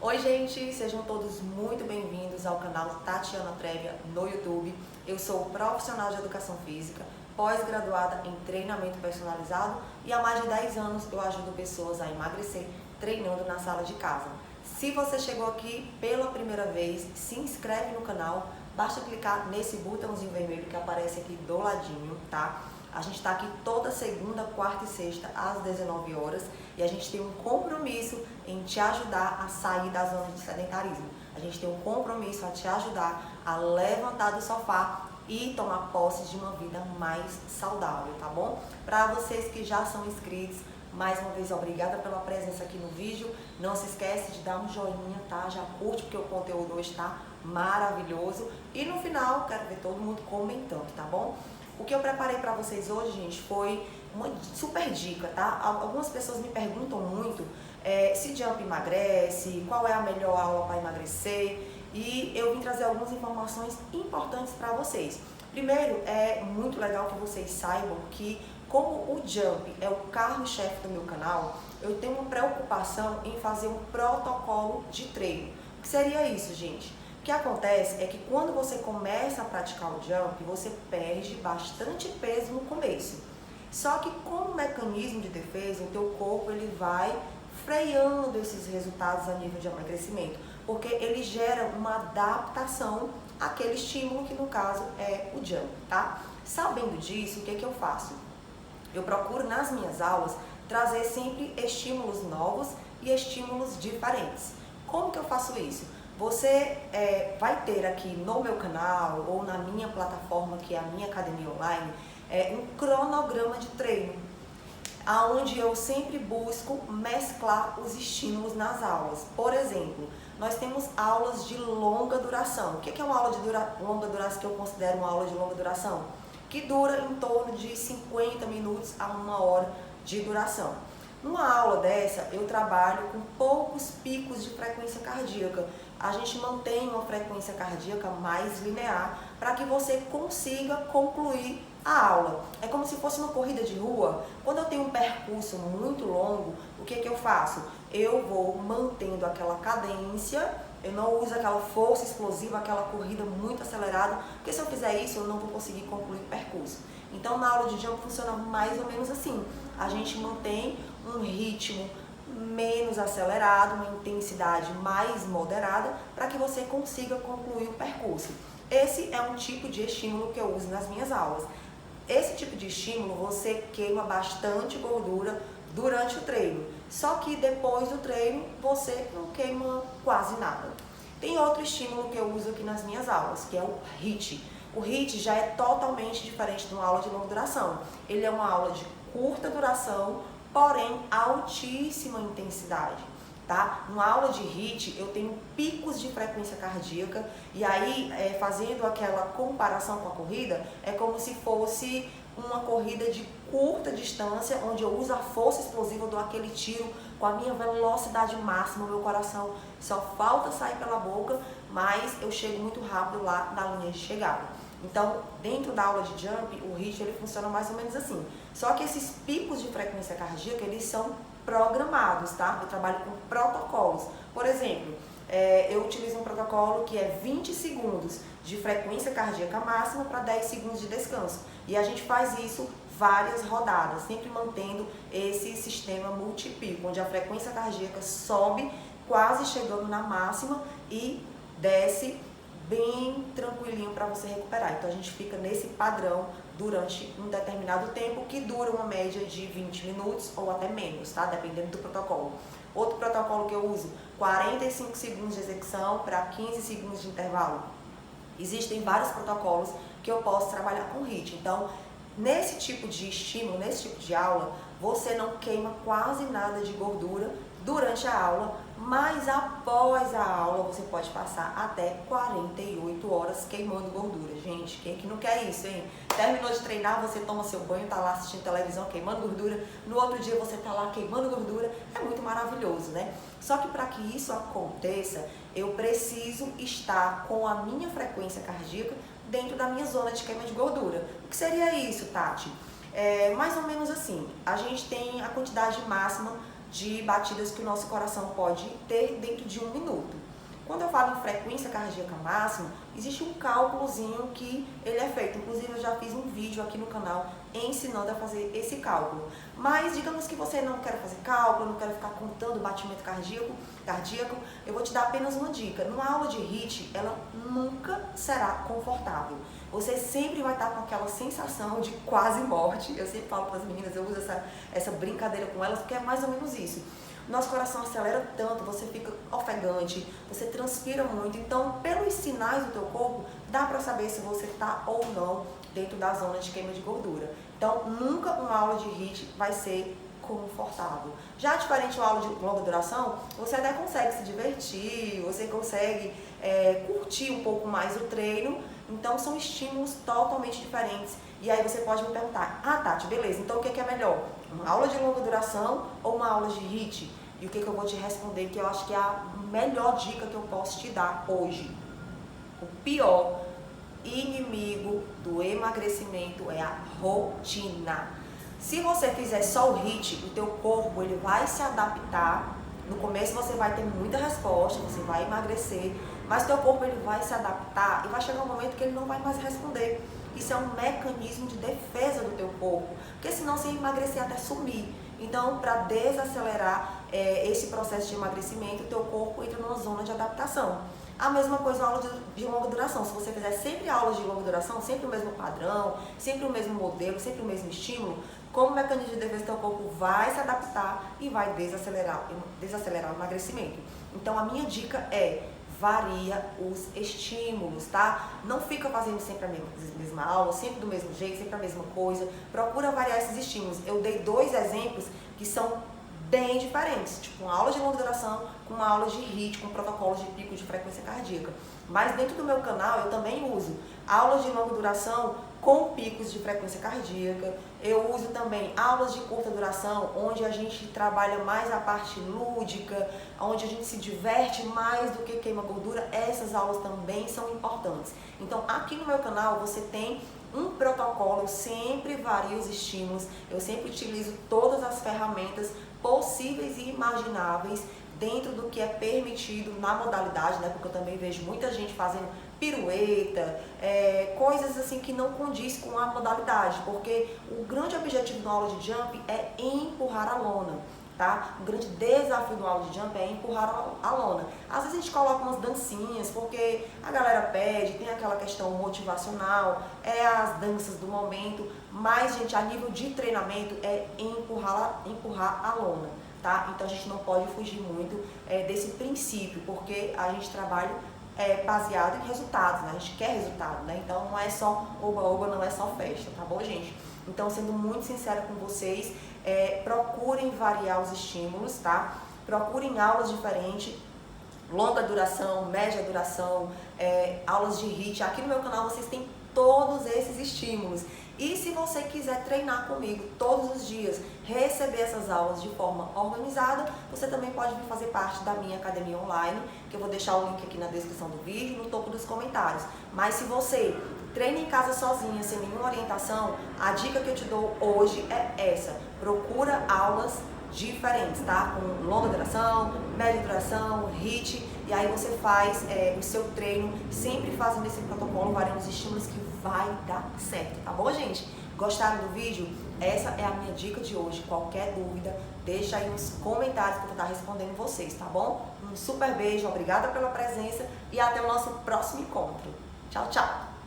Oi gente, sejam todos muito bem-vindos ao canal Tatiana Trevia no YouTube. Eu sou profissional de educação física, pós-graduada em treinamento personalizado e há mais de 10 anos eu ajudo pessoas a emagrecer treinando na sala de casa. Se você chegou aqui pela primeira vez, se inscreve no canal, basta clicar nesse botãozinho vermelho que aparece aqui do ladinho, tá? A gente está aqui toda segunda, quarta e sexta às 19 horas e a gente tem um compromisso em te ajudar a sair da zona de sedentarismo. A gente tem um compromisso a te ajudar a levantar do sofá e tomar posse de uma vida mais saudável, tá bom? Para vocês que já são inscritos, mais uma vez obrigada pela presença aqui no vídeo. Não se esquece de dar um joinha, tá? Já curte porque o conteúdo hoje está maravilhoso. E no final, quero ver todo mundo comentando, tá bom? O que eu preparei para vocês hoje, gente, foi uma super dica, tá? Algumas pessoas me perguntam muito se jump emagrece, qual é a melhor aula para emagrecer, e eu vim trazer algumas informações importantes para vocês. Primeiro, é muito legal que vocês saibam que, como o jump é o carro-chefe do meu canal, eu tenho uma preocupação em fazer um protocolo de treino. O que seria isso, gente? O que acontece é que quando você começa a praticar o jump, você perde bastante peso no começo. Só que como mecanismo de defesa, o teu corpo ele vai freando esses resultados a nível de emagrecimento, porque ele gera uma adaptação àquele estímulo que no caso é o jump, tá? Sabendo disso, o que eu faço? Eu procuro nas minhas aulas trazer sempre estímulos novos e estímulos diferentes. Como que eu faço isso? Você vai ter aqui no meu canal ou na minha plataforma, que é a minha academia online, um cronograma de treino, onde eu sempre busco mesclar os estímulos nas aulas. Por exemplo, nós temos aulas de longa duração. O que é uma aula de longa duração que eu considero uma aula de longa duração? Que dura em torno de 50 minutos a 1 hora de duração. Numa aula dessa, eu trabalho com poucos picos de frequência cardíaca. A gente mantém uma frequência cardíaca mais linear para que você consiga concluir a aula. É como se fosse uma corrida de rua. Quando eu tenho um percurso muito longo, o que eu faço? Eu vou mantendo aquela cadência, eu não uso aquela força explosiva, aquela corrida muito acelerada, porque se eu fizer isso, eu não vou conseguir concluir o percurso. Então, na aula de jump funciona mais ou menos assim. A gente mantém um ritmo menos acelerado, uma intensidade mais moderada, para que você consiga concluir o percurso. Esse é um tipo de estímulo que eu uso nas minhas aulas. Esse tipo de estímulo você queima bastante gordura durante o treino, só que depois do treino você não queima quase nada. Tem outro estímulo que eu uso aqui nas minhas aulas, que é o HIIT. O HIIT já é totalmente diferente de uma aula de longa duração. Ele é uma aula de curta duração, porém altíssima intensidade, tá? Numa aula de HIIT eu tenho picos de frequência cardíaca e aí, fazendo aquela comparação com a corrida, é como se fosse uma corrida de curta distância, onde eu uso a força explosiva, eu dou aquele tiro com a minha velocidade máxima, meu coração só falta sair pela boca, mas eu chego muito rápido lá na linha de chegada. Então, dentro da aula de jump, o HIIT ele funciona mais ou menos assim. Só que esses picos de frequência cardíaca, eles são programados, tá? Eu trabalho com protocolos. Por exemplo, eu utilizo um protocolo que é 20 segundos de frequência cardíaca máxima para 10 segundos de descanso. E a gente faz isso várias rodadas, sempre mantendo esse sistema multipico, onde a frequência cardíaca sobe quase chegando na máxima e desce bem tranquilinho para você recuperar. Então a gente fica nesse padrão durante um determinado tempo, que dura uma média de 20 minutos ou até menos, tá? Dependendo do protocolo. Outro protocolo que eu uso, 45 segundos de execução para 15 segundos de intervalo. Existem vários protocolos que eu posso trabalhar com HIIT. Então, nesse tipo de estímulo, nesse tipo de aula, você não queima quase nada de gordura durante a aula, mas após a aula você pode passar até 48 horas queimando gordura. Gente, quem é que não quer isso, hein? Terminou de treinar, você toma seu banho, tá lá assistindo televisão queimando gordura, no outro dia você tá lá queimando gordura, é muito maravilhoso, né? Só que para que isso aconteça, eu preciso estar com a minha frequência cardíaca dentro da minha zona de queima de gordura. O que seria isso, Tati? Mais ou menos assim, a gente tem a quantidade máxima de batidas que o nosso coração pode ter dentro de 1 minuto. Quando eu falo em frequência cardíaca máxima, existe um cálculozinho que ele é feito. Inclusive, eu já fiz um vídeo aqui no canal ensinando a fazer esse cálculo. Mas, digamos que você não quer fazer cálculo, não quer ficar contando o batimento cardíaco, eu vou te dar apenas uma dica. Numa aula de HIIT, ela nunca será confortável. Você sempre vai estar com aquela sensação de quase morte. Eu sempre falo para as meninas, eu uso essa brincadeira com elas, porque é mais ou menos isso. Nosso coração acelera tanto, você fica ofegante, você transpira muito. Então, pelos sinais do teu corpo, dá para saber se você está ou não dentro da zona de queima de gordura. Então, nunca uma aula de HIIT vai ser confortável. Já diferente de uma aula de longa duração, você até consegue se divertir, você consegue curtir um pouco mais o treino. Então, são estímulos totalmente diferentes. E aí você pode me perguntar, Tati, beleza, então o que é melhor? Uma aula de longa duração ou uma aula de HIIT? E o que eu vou te responder, que eu acho que é a melhor dica que eu posso te dar hoje. O pior inimigo do emagrecimento é a rotina. Se você fizer só o HIIT, o teu corpo ele vai se adaptar. No começo você vai ter muita resposta, você vai emagrecer, mas teu corpo ele vai se adaptar e vai chegar um momento que ele não vai mais responder. Isso é um mecanismo de defesa do teu corpo, porque senão você ia emagrecer até sumir. Então, para desacelerar esse processo de emagrecimento, o teu corpo entra numa zona de adaptação. A mesma coisa na aula de longa duração. Se você fizer sempre aulas de longa duração, sempre o mesmo padrão, sempre o mesmo modelo, sempre o mesmo estímulo, como mecanismo de defesa, teu corpo vai se adaptar e vai desacelerar o emagrecimento. Então, a minha dica é: varia os estímulos, tá? Não fica fazendo sempre a mesma aula, sempre do mesmo jeito, sempre a mesma coisa. Procura variar esses estímulos. Eu dei 2 exemplos que são bem diferentes, tipo uma aula de longa duração com uma aula de HIIT, com protocolos de pico de frequência cardíaca. Mas dentro do meu canal eu também uso aulas de longa duração com picos de frequência cardíaca. Eu uso também aulas de curta duração, onde a gente trabalha mais a parte lúdica, onde a gente se diverte mais do que queima gordura. Essas aulas também são importantes. Então, aqui no meu canal você tem um protocolo, eu sempre vario os estímulos, eu sempre utilizo todas as ferramentas possíveis e imagináveis dentro do que é permitido na modalidade, né? Porque eu também vejo muita gente fazendo pirueta, coisas assim que não condiz com a modalidade, porque o grande objetivo da aula de jump é empurrar a lona, tá? O grande desafio da aula de jump é empurrar a lona. Às vezes a gente coloca umas dancinhas, porque a galera pede, tem aquela questão motivacional, as danças do momento, mas, gente, a nível de treinamento é empurrar a lona, tá? Então a gente não pode fugir muito desse princípio, porque a gente trabalha baseado em resultados, né? A gente quer resultado, né? Então não é só oba-oba, não é só festa, tá bom, gente? Então, sendo muito sincera com vocês, procurem variar os estímulos, tá? Procurem aulas diferentes, longa duração, média duração, aulas de HIIT. Aqui no meu canal vocês têm todos esses estímulos. E se você quiser treinar comigo todos os dias, receber essas aulas de forma organizada, você também pode vir fazer parte da minha academia online, que eu vou deixar o link aqui na descrição do vídeo, no topo dos comentários. Mas se você treina em casa sozinha, sem nenhuma orientação, a dica que eu te dou hoje é essa: procura aulas diferentes, tá? Com longa duração, média duração, HIIT, e aí você faz o seu treino, sempre fazendo esse protocolo, variando os estímulos, que vai dar certo, tá bom, gente? Gostaram do vídeo? Essa é a minha dica de hoje. Qualquer dúvida, deixa aí nos comentários que eu vou estar respondendo vocês, tá bom? Um super beijo, obrigada pela presença e até o nosso próximo encontro. Tchau, tchau!